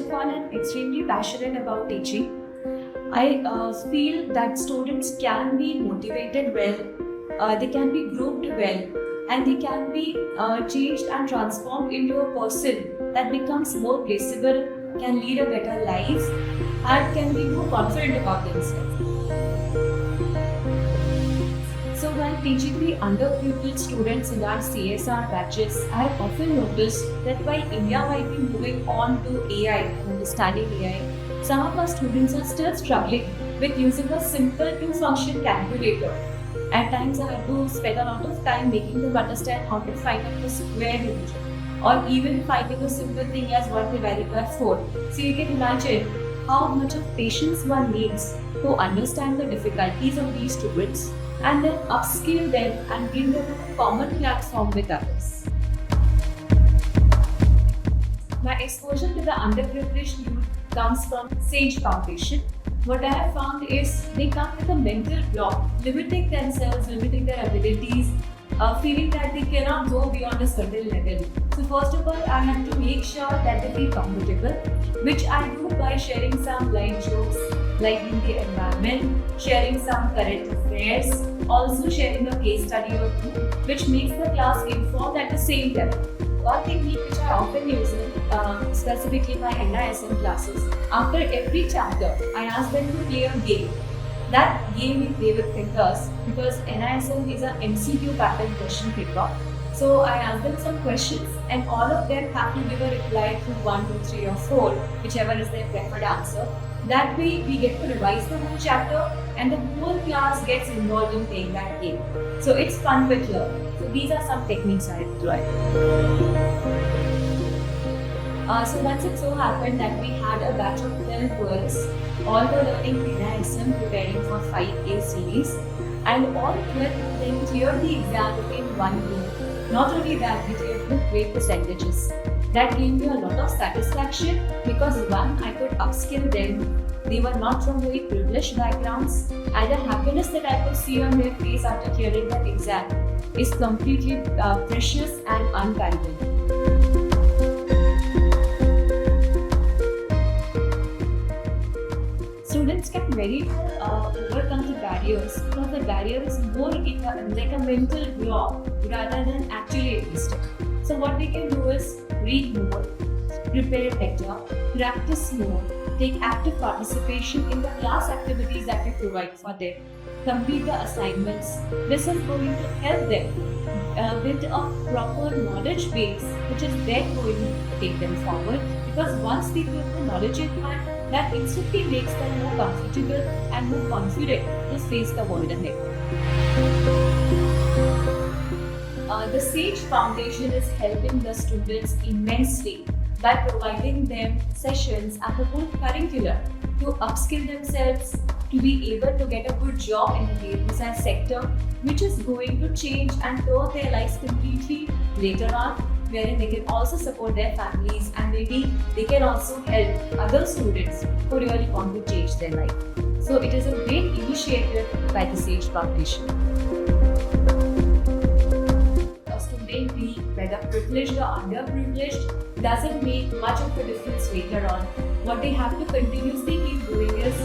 of all, I'm extremely passionate about teaching. I feel that students can be motivated well, they can be grouped well, and they can be changed and transformed into a person that becomes more placeable, can lead a better life, and can be more confident about themselves. So while teaching the underprivileged students in our CSR batches, I have often noticed that while India might be moving on to AI and understanding AI, some of our students are still struggling with using a simple two-function calculator. At times I have to spend a lot of time making them understand how to find out the square root, or even finding a simple thing as 1 divided by 4. So you can imagine how much of patience one needs to understand the difficulties of these students and then upskill them and bring them on a common platform with others. My exposure to the underprivileged youth comes from SAGE Foundation. What I have found is they come with a mental block, limiting themselves, limiting their abilities, feeling that they cannot go beyond a certain level. So first of all, I have to make sure that they feel comfortable, which I do by sharing some light jokes, lighting the environment, sharing some current affairs, also sharing a case study or two, which makes the class informed at the same time. One technique which I often use in specifically my NISM classes, after every chapter, I ask them to play a game. That game we play with thinkers, because NISM is an MCQ pattern question paper. So I ask them some questions and all of them have to give a reply to 1, 2, 3 or 4, whichever is their preferred answer. That way we get to revise the whole chapter and the whole class gets involved in playing that game. So it's fun with learning. So these are some techniques I employ. So once it so happened that we had a batch of 12 girls, all were learning NISM, preparing for 5A series, and all 12 of them cleared the exam within 1 week. Not only that, they cleared with great percentages. That gave me a lot of satisfaction because one, I could upskill them. They were not from very privileged backgrounds, and the happiness that I could see on their face after clearing that exam is completely precious and unparalleled. Students can very well overcome the barriers because the barrier is more like a mental block rather than actually realistic. So what they can do is read more, prepare better, practice more, take active participation in the class activities that we provide for them, complete the assignments. This is going to help them build a proper knowledge base which is then going to take them forward, because once they put the knowledge in hand, that instantly makes them more comfortable and more confident to face the world ahead. The SAGE Foundation is helping the students immensely by providing them sessions and the whole curriculum to upskill themselves, to be able to get a good job in the data science sector, which is going to change and turn their lives completely later on, wherein they can also support their families and maybe they can also help other students who really want to change their life. So it is a great initiative by the SAGE Foundation. A student be whether privileged or underprivileged doesn't make much of a difference later on. What they have to continuously keep doing is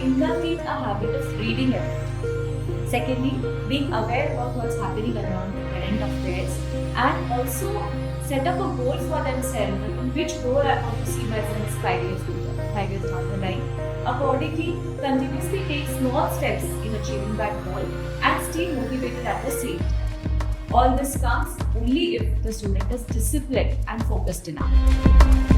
inculcate a habit of reading everything. Secondly, being aware about what's happening around the current affairs, and also set up a goal for themselves, which goal I want to see myself 5 years later, 5 years down the line. Accordingly, continuously take small steps in achieving that goal and stay motivated at the same time. All this comes only if the student is disciplined and focused enough.